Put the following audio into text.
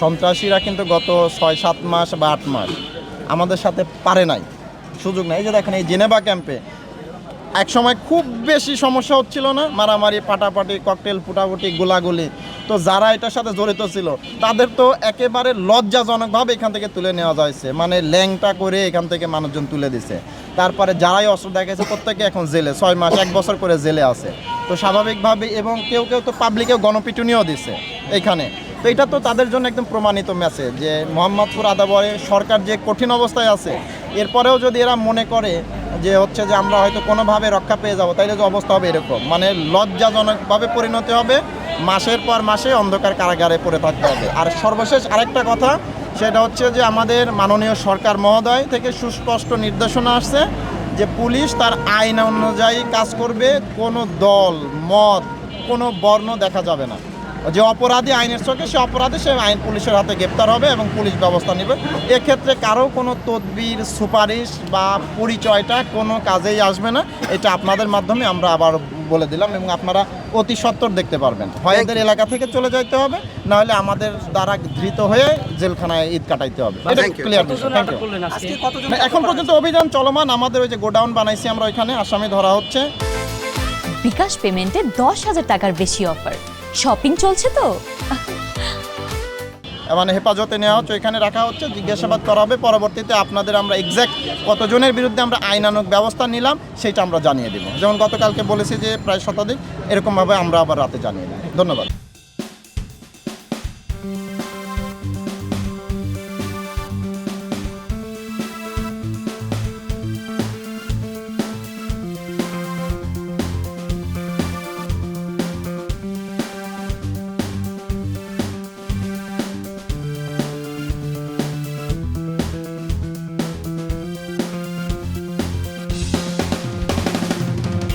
সন্ত্রাসীরা কিন্তু গত 6-7 মাস বা 8 মাস আমাদের সাথে পারে নাই, সুযোগ নাই। এই যে দেখেন এই জেনেভা ক্যাম্পে এক সময় খুব বেশি সমস্যা হচ্ছিল না, মারামারি, পাটাপাটি, ককটেল ফুটাফুটি, গোলাগুলি। তো যারা এটার সাথে জড়িত ছিল তাদের তো একেবারে লজ্জাজনকভাবে এখান থেকে তুলে নেওয়া যাচ্ছে, মানে ল্যাংটা করে এখান থেকে মানুষজন তুলে দিছে। তারপরে যারাই অস্ত্র দেখাইছে প্রত্যেকে এখন জেলে, 6 মাস 1 বছর করে জেলে আছে। তো স্বাভাবিকভাবে, এবং কেউ কেউ তো পাবলিকেও গণপিটুনিও দিছে এখানে। তো এটা তো তাদের জন্য একদম প্রমাণিত মেসেজ যে মোহাম্মদপুর আদাবরে সরকার যে কঠিন অবস্থায় আছে, এরপরেও যদি এরা মনে করে যে হচ্ছে যে আমরা হয়তো কোনোভাবে রক্ষা পেয়ে যাবো, তাইলে যে অবস্থা হবে এরকম, মানে লজ্জাজনকভাবে পরিণতি হবে, মাসের পর মাসে অন্ধকার কারাগারে পড়ে থাকতে হবে। আর সর্বশেষ আরেকটা কথা, সেটা হচ্ছে যে আমাদের মাননীয় সরকার মহোদয় থেকে সুস্পষ্ট নির্দেশনা আসছে যে পুলিশ তার আইন অনুযায়ী কাজ করবে, কোনো দল, মত, কোনো বর্ণ দেখা যাবে না। যে অপরাধী আইনের চোখে সে অপরাধী, সে আইন পুলিশের হাতে গ্রেপ্তার হবে এবং পুলিশ ব্যবস্থা নেবে। এক্ষেত্রে কারো কোনো তদবির, সুপারিশ বা পরিচয়টা কোনো কাজেই আসবে না। এটা আপনাদের মাধ্যমে আমরা আবার বলে দিলাম, এবং আপনারা অতি সত্বর দেখতে পারবেন। হয় এদের এলাকা থেকে চলে যাইতে হবে, নাহলে আমাদের দ্বারা ধৃত হয়ে জেলখানায় ঈদ কাটাইতে হবে। এটা ক্লিয়ার বিষয়। Thank you. এখন পর্যন্ত অভিযান চলমান। আমাদের ওই যে গোডাউন বানাইছি আমরা, ওইখানে আসামি ধরা হচ্ছে। বিকাশ পেমেন্টে 10,000 টাকার বেশি অফার, শপিং চলছে তো। মানে হেফাজতে নেওয়া হচ্ছে, এখানে রাখা হচ্ছে, জিজ্ঞাসাবাদ করা হবে। পরবর্তীতে আপনাদের আমরা এক্স্যাক্ট কতজনের বিরুদ্ধে আমরা আইনানুগ ব্যবস্থা নিলাম সেটা আমরা জানিয়ে দেব। যেমন গতকালকে বলেছি যে প্রায় শতাধিক, এরকমভাবে আমরা আবার রাতে জানিয়ে দেব। ধন্যবাদ।